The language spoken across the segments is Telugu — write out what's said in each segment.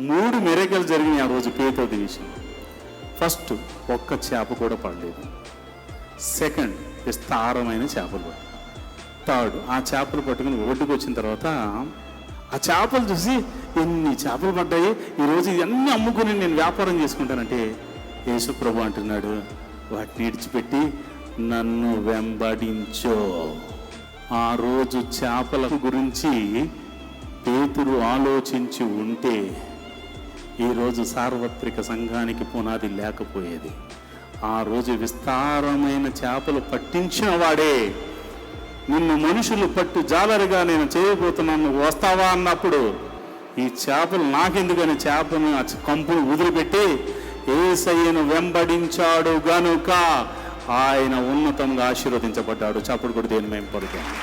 3 మిరకలు జరిగినాయి ఆ రోజు పేతురు విషయంలో. ఫస్ట్, ఒక్క చేప కూడా పడలేదు. సెకండ్, విస్తారమైన చేపలు పడ్డాయి. థర్డ్, ఆ చేపలు పట్టుకుని ఒడ్డుకు వచ్చిన తర్వాత ఆ చేపలు చూసి ఎన్ని చేపలు పడ్డాయి, ఈరోజు ఇవన్నీ అమ్ముకుని నేను వ్యాపారం చేసుకుంటానంటే యేసు ప్రభు అంటున్నాడు, వాటిని విడిచిపెట్టి నన్ను వెంబడించో. ఆ రోజు చేపల గురించి పేతురు ఆలోచించి ఉంటే ఈరోజు సార్వత్రిక సంఘానికి పునాది లేకపోయేది. ఆ రోజు విస్తారమైన చేపలు పట్టించిన వాడే నిన్ను మనుషులు పట్టు జాలరిగా నేను చేయబోతున్నాను, వస్తావా అన్నప్పుడు ఈ చేపలు నాకెందుకని చేపను ఆ కంపును వదిలిపెట్టి యేసయ్యను వెంబడించాడు గనుక ఆయన ఉన్నతంగా ఆశీర్వదించబడ్డాడు. చప్పుడు కూడా దేని మేము పడుతాము.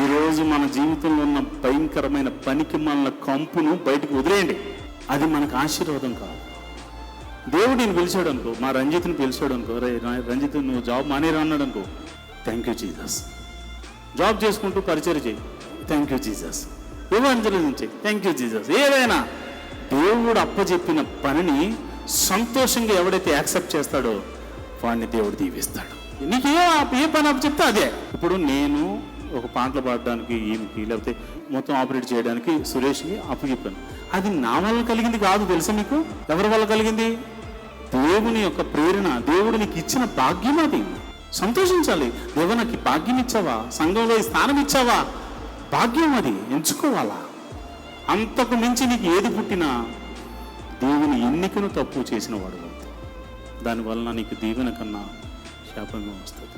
ఈరోజు మన జీవితంలో ఉన్న భయంకరమైన పనికి మన కంపును బయటకు వదిలేయండి. అది మనకు ఆశీర్వాదం కాదు. దేవుడు నేను పిలిచాడు అనుకో, మా రంజిత్ని పిలిచాడు అనుకో, రంజిత్ నువ్వు జాబ్ మానేరా అన్నాడు అనుకో, థ్యాంక్ యూ జీసస్. జాబ్ చేసుకుంటూ పరిచయం చేయి, థ్యాంక్ యూ జీసస్. ఎవాంజలిజం చేయి, థ్యాంక్ యూ జీసస్. ఏదైనా దేవుడు అప్పచెప్పిన పనిని సంతోషంగా ఎవడైతే యాక్సెప్ట్ చేస్తాడో వాడిని దేవుడు దీవిస్తాడు. నీకు ఏ పని అప్పచెప్తే అదే. ఇప్పుడు నేను ఒక పాటలు పాడడానికి ఈమెకి, లేకపోతే మొత్తం ఆపరేట్ చేయడానికి సురేష్కి అప్పచెప్పాను. అది నా వల్ల కలిగింది కాదు, తెలుసా మీకు? ఎవరి వల్ల కలిగింది? దేవుని యొక్క ప్రేరణ, దేవుడు నీకు ఇచ్చిన భాగ్యం. అది సంతోషించాలి. దేవా నాకు ఈ భాగ్యం ఇచ్చావా, సంఘంలో ఈ స్థానం ఇచ్చావా, భాగ్యం అది ఎంచుకోవాలా. అంతకు మించి నీకు ఏది పుట్టినా దేవుని ఎన్నికను తప్పు చేసిన వాడు, దానివల్ల నీకు దీవెన కన్నా శాపంగా వస్తుంది.